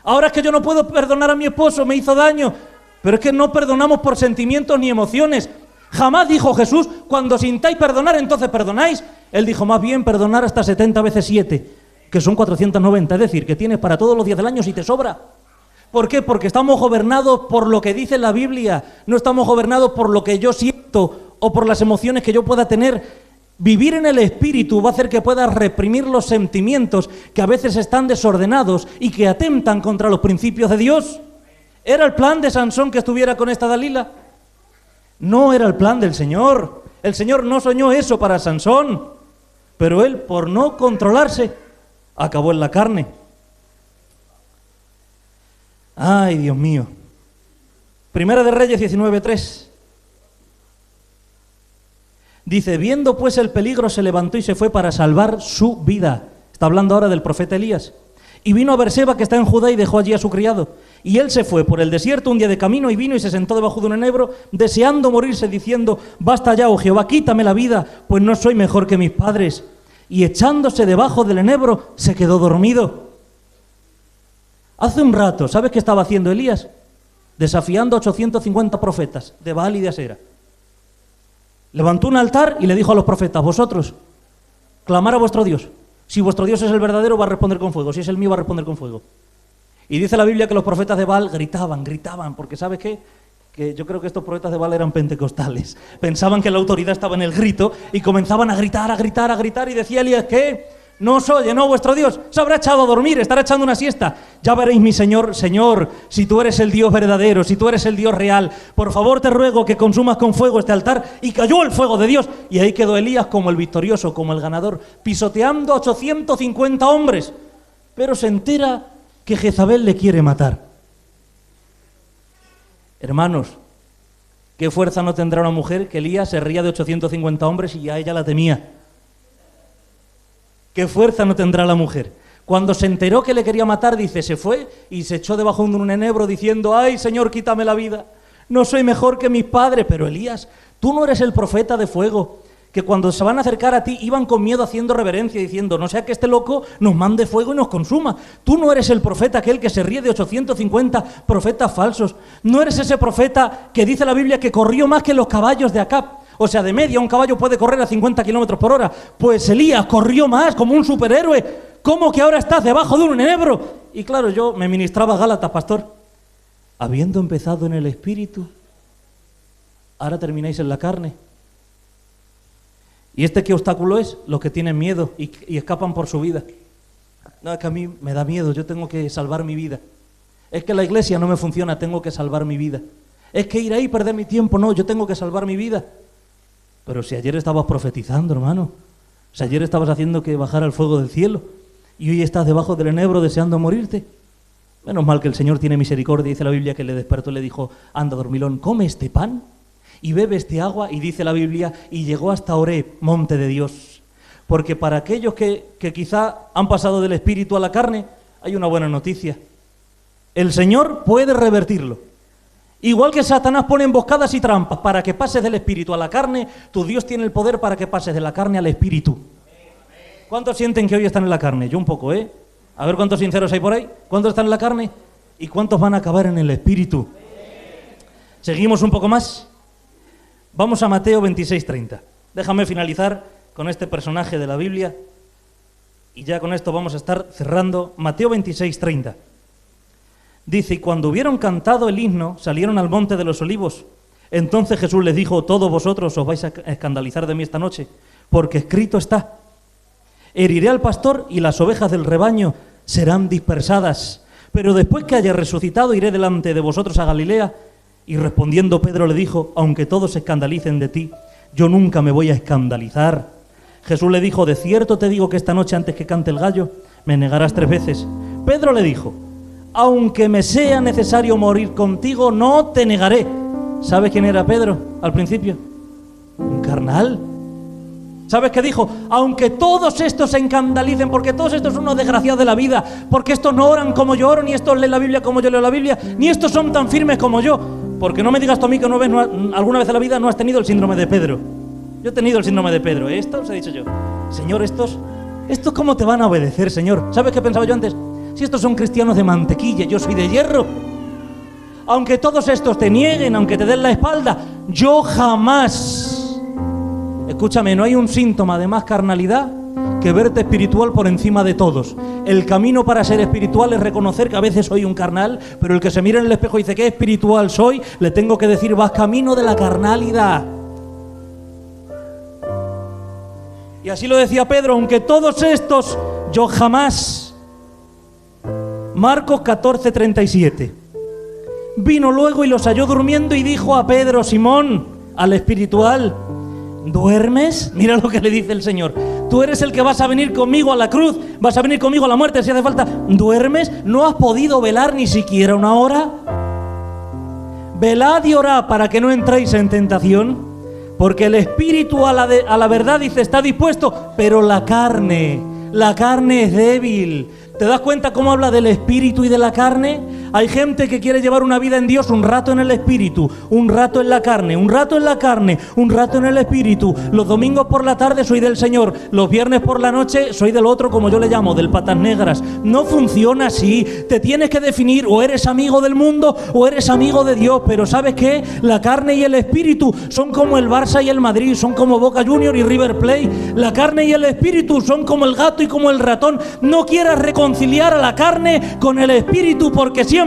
Ahora es que yo no puedo perdonar a mi esposo, me hizo daño. Pero es que no perdonamos por sentimientos ni emociones. Jamás dijo Jesús, cuando sintáis perdonar, entonces perdonáis. Él dijo, más bien perdonar hasta 70 veces 7, que son 490. Es decir, que tienes para todos los días del año si te sobra. ¿Por qué? Porque estamos gobernados por lo que dice la Biblia. No estamos gobernados por lo que yo siento o por las emociones que yo pueda tener. Vivir en el Espíritu va a hacer que puedas reprimir los sentimientos que a veces están desordenados y que atentan contra los principios de Dios. ¿Era el plan de Sansón que estuviera con esta Dalila? No era el plan del Señor. El Señor no soñó eso para Sansón. Pero él, por no controlarse, acabó en la carne. Ay, Dios mío. Primera de Reyes 19:3. Dice, viendo pues el peligro, se levantó y se fue para salvar su vida. Está hablando ahora del profeta Elías. Y vino a Berseba, que está en Judá, y dejó allí a su criado. Y él se fue por el desierto un día de camino, y vino y se sentó debajo de un enebro, deseando morirse, diciendo, basta ya, oh Jehová, quítame la vida, pues no soy mejor que mis padres. Y echándose debajo del enebro, se quedó dormido. Hace un rato, ¿sabes qué estaba haciendo Elías? Desafiando a 850 profetas de Baal y de Asera. Levantó un altar y le dijo a los profetas, vosotros, clamar a vuestro Dios. Si vuestro Dios es el verdadero, va a responder con fuego. Si es el mío, va a responder con fuego. Y dice la Biblia que los profetas de Baal gritaban, porque ¿sabes qué? Que yo creo que estos profetas de Baal eran pentecostales. Pensaban que la autoridad estaba en el grito y comenzaban a gritar, y decía Elías, ¿qué? No os oye, no, vuestro Dios se habrá echado a dormir, estará echando una siesta. Ya veréis, mi Señor, si tú eres el Dios verdadero, si tú eres el Dios real, por favor te ruego que consumas con fuego este altar. Y cayó el fuego de Dios. Y ahí quedó Elías como el victorioso, como el ganador, pisoteando a 850 hombres. Pero se entera que Jezabel le quiere matar. Hermanos, ¿qué fuerza no tendrá una mujer que Elías se ría de 850 hombres y a ella la temía? ¿Qué fuerza no tendrá la mujer? Cuando se enteró que le quería matar, dice, se fue y se echó debajo de un enebro diciendo, ay, Señor, quítame la vida, no soy mejor que mis padres. Pero Elías, tú no eres el profeta de fuego, que cuando se van a acercar a ti iban con miedo haciendo reverencia, diciendo, no sea que este loco nos mande fuego y nos consuma. Tú no eres el profeta aquel que se ríe de 850 profetas falsos. No eres ese profeta que dice la Biblia que corrió más que los caballos de Acab. O sea, de media un caballo puede correr a 50 kilómetros por hora. Pues Elías corrió más como un superhéroe. ¿Cómo que ahora estás debajo de un enebro? Y claro, yo me ministraba Gálatas, pastor. Habiendo empezado en el espíritu, ahora termináis en la carne. ¿Y qué obstáculo es? Los que tienen miedo y escapan por su vida. No, es que a mí me da miedo, yo tengo que salvar mi vida. Es que la iglesia no me funciona, tengo que salvar mi vida. Es que ir ahí y perder mi tiempo, no, yo tengo que salvar mi vida. Pero si ayer estabas profetizando, hermano, si ayer estabas haciendo que bajara el fuego del cielo y hoy estás debajo del enebro deseando morirte. Menos mal que el Señor tiene misericordia, dice la Biblia que le despertó y le dijo, anda dormilón, come este pan y bebe este agua, y dice la Biblia, y llegó hasta Oreb, monte de Dios. Porque para aquellos que quizá han pasado del espíritu a la carne, hay una buena noticia. El Señor puede revertirlo. Igual que Satanás pone emboscadas y trampas para que pases del espíritu a la carne, tu Dios tiene el poder para que pases de la carne al espíritu. ¿Cuántos sienten que hoy están en la carne? Yo un poco, ¿eh? A ver cuántos sinceros hay por ahí. ¿Cuántos están en la carne? ¿Y cuántos van a acabar en el espíritu? Seguimos un poco más. Vamos a Mateo 26:30. Déjame finalizar con este personaje de la Biblia y ya con esto vamos a estar cerrando. Mateo 26:30. Dice, y cuando hubieron cantado el himno, salieron al monte de los olivos. Entonces Jesús les dijo, todos vosotros os vais a escandalizar de mí esta noche, porque escrito está, heriré al pastor y las ovejas del rebaño serán dispersadas. Pero después que haya resucitado, iré delante de vosotros a Galilea. Y respondiendo Pedro le dijo, aunque todos se escandalicen de ti, yo nunca me voy a escandalizar. Jesús le dijo, de cierto te digo que esta noche antes que cante el gallo, me negarás 3 veces. Pedro le dijo, aunque me sea necesario morir contigo, no te negaré. ¿Sabes quién era Pedro al principio? Un carnal. ¿Sabes qué dijo? Aunque todos estos se escandalicen, porque todos estos son unos desgraciados de la vida, porque estos no oran como yo oro, ni estos leen la Biblia como yo leo la Biblia, ni estos son tan firmes como yo. Porque no me digas tú a mí que alguna vez en la vida no has tenido el síndrome de Pedro. Yo he tenido el síndrome de Pedro. Esto os he dicho yo. Señor, estos ¿cómo te van a obedecer, Señor? ¿Sabes qué pensaba yo antes? Si estos son cristianos de mantequilla, yo soy de hierro. Aunque todos estos te nieguen, aunque te den la espalda, yo jamás... Escúchame, no hay un síntoma de más carnalidad que verte espiritual por encima de todos. El camino para ser espiritual es reconocer que a veces soy un carnal, pero el que se mira en el espejo y dice ¿qué espiritual soy? Le tengo que decir, vas camino de la carnalidad. Y así lo decía Pedro, aunque todos estos, yo jamás. Marcos 14:37. Vino luego y los halló durmiendo y dijo a Pedro, Simón, al espiritual, ¿duermes? Mira lo que le dice el Señor. Tú eres el que vas a venir conmigo a la cruz, vas a venir conmigo a la muerte si hace falta. ¿Duermes? ¿No has podido velar ni siquiera una hora? Velad y orad para que no entréis en tentación, porque el espíritu a la verdad dice está dispuesto, pero la carne es débil. ¿Te das cuenta cómo habla del espíritu y de la carne? Hay gente que quiere llevar una vida en Dios, un rato en el espíritu, un rato en la carne, un rato en la carne, un rato en el espíritu. Los domingos por la tarde soy del Señor, los viernes por la noche soy del otro, como yo le llamo, del patas negras. No funciona así. Te tienes que definir, o eres amigo del mundo o eres amigo de Dios. Pero ¿sabes qué? La carne y el espíritu son como el Barça y el Madrid, son como Boca Juniors y River Plate. La carne y el espíritu son como el gato y como el ratón. No quieras reconciliar a la carne con el espíritu, porque siempre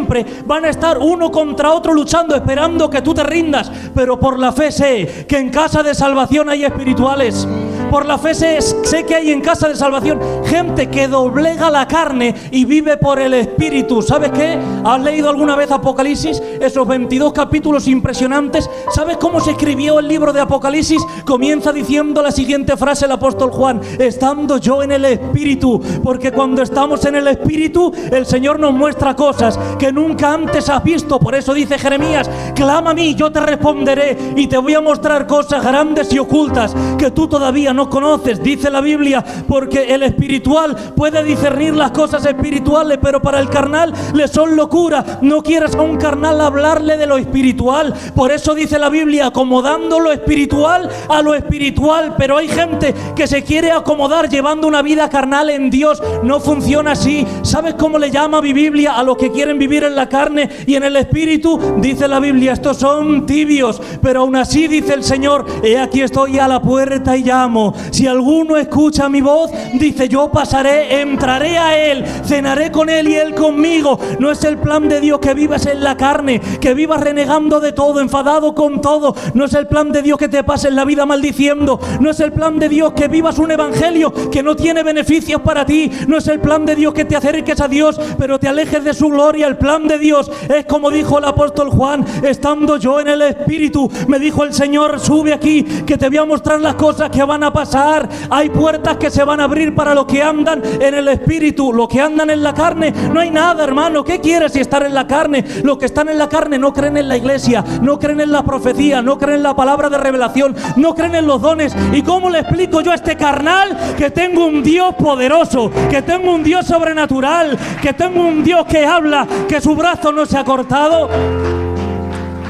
van a estar uno contra otro luchando, esperando que tú te rindas. Pero por la fe sé que en casa de salvación hay espirituales. Por la fe sé que hay en casa de salvación gente que doblega la carne y vive por el espíritu. ¿Sabes qué? ¿Has leído alguna vez Apocalipsis? Esos 22 capítulos impresionantes. ¿Sabes cómo se escribió el libro de Apocalipsis? Comienza diciendo la siguiente frase el apóstol Juan: estando yo en el espíritu. Porque cuando estamos en el espíritu, el Señor nos muestra cosas que nunca antes has visto. Por eso dice Jeremías: clama a mí, yo te responderé y te voy a mostrar cosas grandes y ocultas que tú todavía no conoces. Dice la Biblia, porque el espiritual puede discernir las cosas espirituales, pero para el carnal le son locura. No quieres a un carnal hablarle de lo espiritual. Por eso dice la Biblia, acomodando lo espiritual a lo espiritual. Pero hay gente que se quiere acomodar llevando una vida carnal en Dios. No funciona así. ¿Sabes cómo le llama mi Biblia a los que quieren vivir en la carne y en el espíritu? Dice la Biblia, estos son tibios, pero aún así dice el Señor, he aquí estoy a la puerta y llamo. Si alguno escucha mi voz, dice, yo pasaré, entraré a él, cenaré con él y él conmigo. No es el plan de Dios que vivas en la carne, que vivas renegando de todo, enfadado con todo. No es el plan de Dios que te pases la vida maldiciendo. No es el plan de Dios que vivas un evangelio que no tiene beneficios para ti. No es el plan de Dios que te acerques a Dios pero te alejes de su gloria. El plan de Dios es como dijo el apóstol Juan, estando yo en el espíritu, me dijo el Señor, sube aquí que te voy a mostrar las cosas que van a pasar. Hay puertas que se van a abrir para los que andan en el espíritu. Los que andan en la carne, no hay nada, hermano. ¿Qué quieres si estar en la carne? Los que están en la carne no creen en la iglesia, no creen en la profecía, no creen en la palabra de revelación, no creen en los dones. ¿Y cómo le explico yo a este carnal que tengo un Dios poderoso, que tengo un Dios sobrenatural, que tengo un Dios que habla, que su brazo no se ha cortado?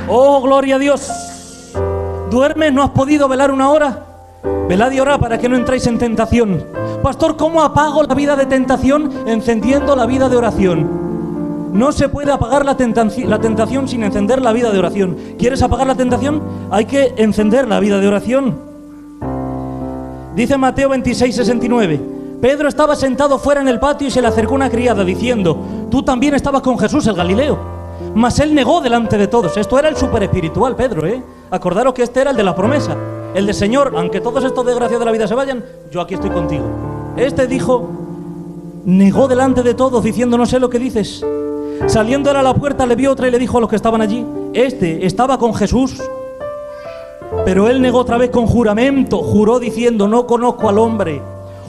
Oh, gloria a Dios. ¿Duermes? ¿No has podido velar una hora? Velad y orad para que no entréis en tentación. Pastor, ¿cómo apago la vida de tentación? Encendiendo la vida de oración. No se puede apagar la tentación sin encender la vida de oración. ¿Quieres apagar la tentación? Hay que encender la vida de oración. Dice Mateo 26:69. Pedro estaba sentado fuera en el patio y se le acercó una criada diciendo, tú también estabas con Jesús el Galileo. Mas él negó delante de todos. Esto era el súper espiritual, Pedro, ¿eh? Acordaros que este era el de la promesa. El de Señor, aunque todos estos desgraciados de la vida se vayan, yo aquí estoy contigo. Este dijo, negó delante de todos diciendo, no sé lo que dices. Saliendo él a la puerta le vio otra y le dijo a los que estaban allí, este estaba con Jesús. Pero él negó otra vez con juramento, juró diciendo, no conozco al hombre.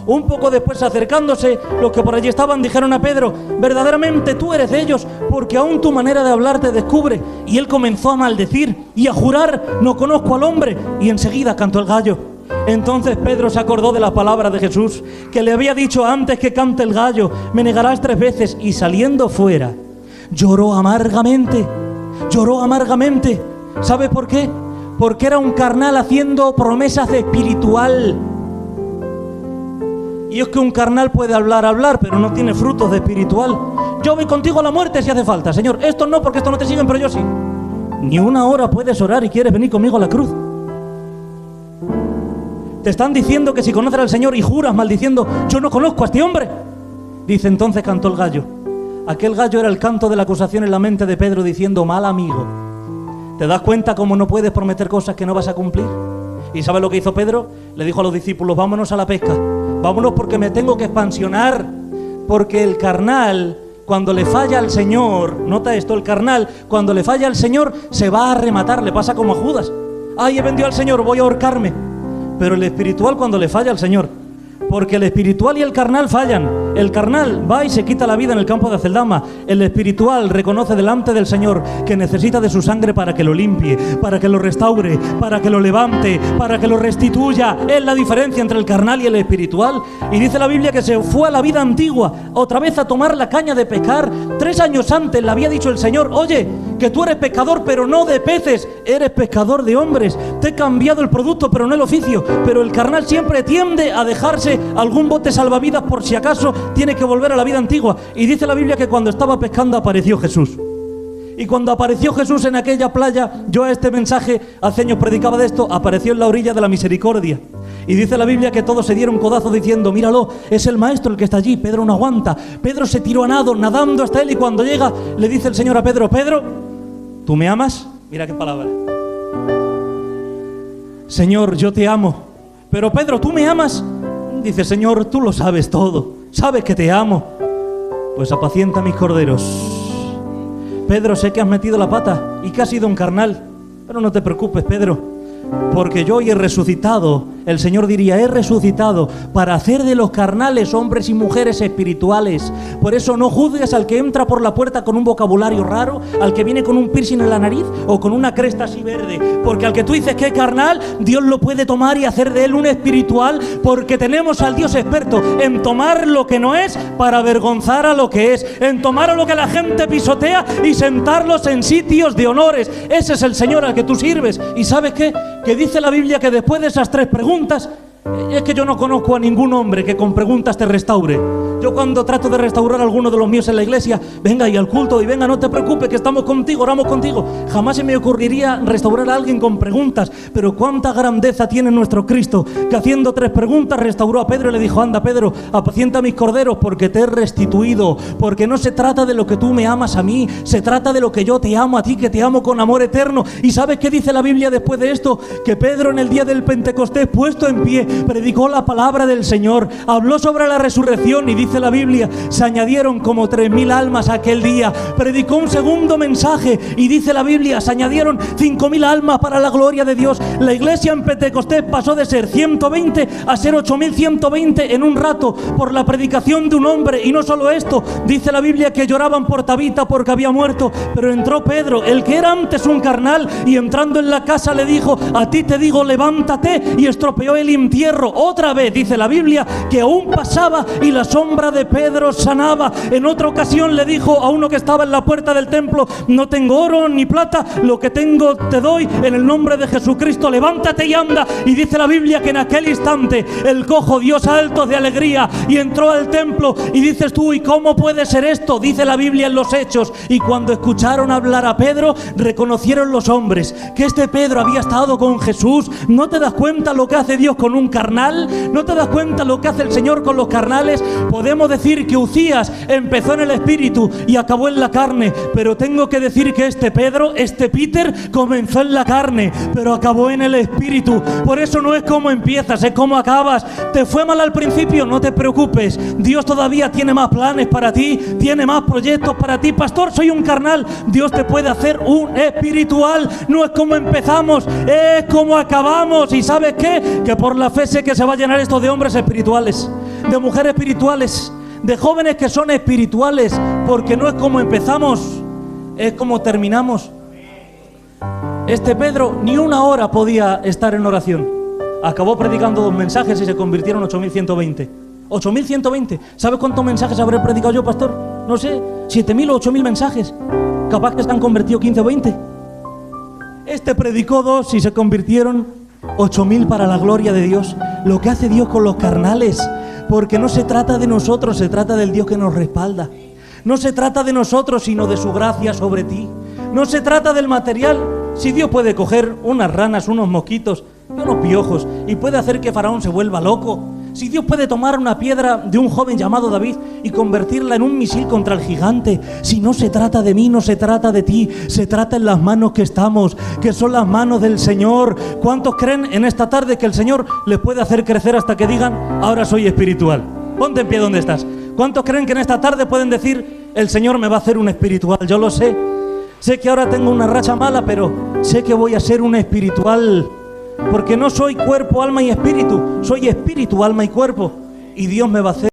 Un poco después, acercándose, los que por allí estaban dijeron a Pedro, verdaderamente tú eres de ellos, porque aún tu manera de hablar te descubre. Y él comenzó a maldecir y a jurar, no conozco al hombre. Y enseguida cantó el gallo. Entonces Pedro se acordó de la palabra de Jesús, que le había dicho: antes que cante el gallo, me negarás 3 veces. Y saliendo fuera, lloró amargamente. Lloró amargamente. ¿Sabe por qué? Porque era un carnal haciendo promesas de espiritual. Y es que un carnal puede hablar, pero no tiene frutos de espiritual. Yo voy contigo a la muerte si hace falta, Señor. Esto no, porque esto no te siguen, pero yo sí. Ni una hora puedes orar y quieres venir conmigo a la cruz. Te están diciendo que si conoces al Señor y juras maldiciendo: yo no conozco a este hombre. Dice: entonces cantó el gallo. Aquel gallo era el canto de la acusación en la mente de Pedro, diciendo: mal amigo. ¿Te das cuenta cómo no puedes prometer cosas que no vas a cumplir? ¿Y sabes lo que hizo Pedro? Le dijo a los discípulos: vámonos a la pesca. Vámonos, porque me tengo que expansionar. Porque el carnal, cuando le falla al Señor, nota esto, el carnal, cuando le falla al Señor, se va a rematar. Le pasa como a Judas: ay, he vendido al Señor, voy a ahorcarme. Pero el espiritual, cuando le falla al Señor, porque el espiritual y el carnal fallan. El carnal va y se quita la vida en el campo de Aceldama. El espiritual reconoce delante del Señor que necesita de su sangre para que lo limpie, para que lo restaure, para que lo levante, para que lo restituya. Es la diferencia entre el carnal y el espiritual. Y dice la Biblia que se fue a la vida antigua, otra vez a tomar la caña de pescar. 3 años antes le había dicho el Señor: oye, que tú eres pescador, pero no de peces, eres pescador de hombres. Te he cambiado el producto, pero no el oficio. Pero el carnal siempre tiende a dejarse algún bote salvavidas por si acaso tiene que volver a la vida antigua. Y dice la Biblia que cuando estaba pescando apareció Jesús. Y cuando apareció Jesús en aquella playa, yo a este mensaje hace años predicaba de esto, apareció en la orilla de la misericordia. Y dice la Biblia que todos se dieron codazos diciendo: míralo, es el maestro el que está allí. Pedro no aguanta. Pedro se tiró a nado, nadando hasta él, y cuando llega le dice el Señor a Pedro: Pedro, ¿tú me amas? Mira qué palabra. Señor, yo te amo. Pero Pedro, ¿tú me amas? Dice: Señor, tú lo sabes todo, sabes que te amo. Pues apacienta mis corderos. Pedro, sé que has metido la pata y que has sido un carnal, pero no te preocupes, Pedro, porque yo hoy he resucitado. El Señor diría: he resucitado para hacer de los carnales hombres y mujeres espirituales. Por eso no juzgues al que entra por la puerta con un vocabulario raro, al que viene con un piercing en la nariz o con una cresta así verde. Porque al que tú dices que es carnal, Dios lo puede tomar y hacer de él un espiritual, porque tenemos al Dios experto en tomar lo que no es para avergonzar a lo que es, en tomar a lo que la gente pisotea y sentarlos en sitios de honores. Ese es el Señor al que tú sirves. ¿Y sabes qué? Que dice la Biblia que después de esas 3 preguntas, es que yo no conozco a ningún hombre que con preguntas te restaure. Yo cuando trato de restaurar a alguno de los míos en la iglesia: venga y al culto, y venga, no te preocupes, que estamos contigo, oramos contigo. Jamás se me ocurriría restaurar a alguien con preguntas. Pero cuánta grandeza tiene nuestro Cristo, que haciendo 3 preguntas restauró a Pedro y le dijo: anda, Pedro, apacienta mis corderos, porque te he restituido. Porque no se trata de lo que tú me amas a mí, se trata de lo que yo te amo a ti, que te amo con amor eterno. ¿Y sabes qué dice la Biblia después de esto? Que Pedro, en el día del Pentecostés, puesto en pie, predicó la palabra del Señor, habló sobre la resurrección, y dice la Biblia, se añadieron como 3.000 almas aquel día. Predicó un segundo mensaje y dice la Biblia, se añadieron 5.000 almas para la gloria de Dios. La iglesia en Pentecostés pasó de ser 120 a ser 8.120 en un rato por la predicación de un hombre. Y no solo esto, dice la Biblia que lloraban por Tabita porque había muerto, pero entró Pedro, el que era antes un carnal, y entrando en la casa le dijo: a ti te digo, levántate, y estropeó el entierro. Otra vez dice la Biblia que aún pasaba y la sombra de Pedro sanaba. En otra ocasión le dijo a uno que estaba en la puerta del templo: no tengo oro ni plata, lo que tengo te doy, en el nombre de Jesucristo, levántate y anda. Y dice la Biblia que en aquel instante el cojo dio saltos de alegría y entró al templo. Y dices tú: ¿y cómo puede ser esto? Dice la Biblia en los Hechos: y cuando escucharon hablar a Pedro, reconocieron los hombres que este Pedro había estado con Jesús. ¿No te das cuenta lo que hace Dios con un carnal? ¿No te das cuenta lo que hace el Señor con los carnales? Podemos decir que Ucías empezó en el espíritu y acabó en la carne, pero tengo que decir que este Pedro, este Peter, comenzó en la carne, pero acabó en el espíritu. Por eso no es cómo empiezas, es cómo acabas. ¿Te fue mal al principio? No te preocupes, Dios todavía tiene más planes para ti, tiene más proyectos para ti. Pastor, soy un carnal. Dios te puede hacer un espiritual. No es como empezamos, es como acabamos. ¿Y sabes qué? Que por la fe sé que se va a llenar esto de hombres espirituales, de mujeres espirituales, de jóvenes que son espirituales, porque no es como empezamos, es como terminamos. Este Pedro ni una hora podía estar en oración. Acabó predicando 2 mensajes y se convirtieron 8.120. 8.120. ¿Sabes cuántos mensajes habré predicado yo, pastor? No sé, 7.000 o 8.000 mensajes. Capaz que se han convertido 15 o 20. Este predicó 2 y se convirtieron 8.000 para la gloria de Dios. Lo que hace Dios con los carnales. Porque no se trata de nosotros, se trata del Dios que nos respalda. No se trata de nosotros, sino de su gracia sobre ti. No se trata del material. Si Dios puede coger unas ranas, unos mosquitos y unos piojos y puede hacer que Faraón se vuelva loco. Si Dios puede tomar una piedra de un joven llamado David y convertirla en un misil contra el gigante. Si no se trata de mí, no se trata de ti. Se trata en las manos que estamos, que son las manos del Señor. ¿Cuántos creen en esta tarde que el Señor les puede hacer crecer hasta que digan, ahora soy espiritual? Ponte en pie donde estás. ¿Cuántos creen que en esta tarde pueden decir, el Señor me va a hacer un espiritual? Yo lo sé. Sé que ahora tengo una racha mala, pero sé que voy a ser un espiritual. Porque no soy cuerpo, alma y espíritu. Soy espíritu, alma y cuerpo. Y Dios me va a hacer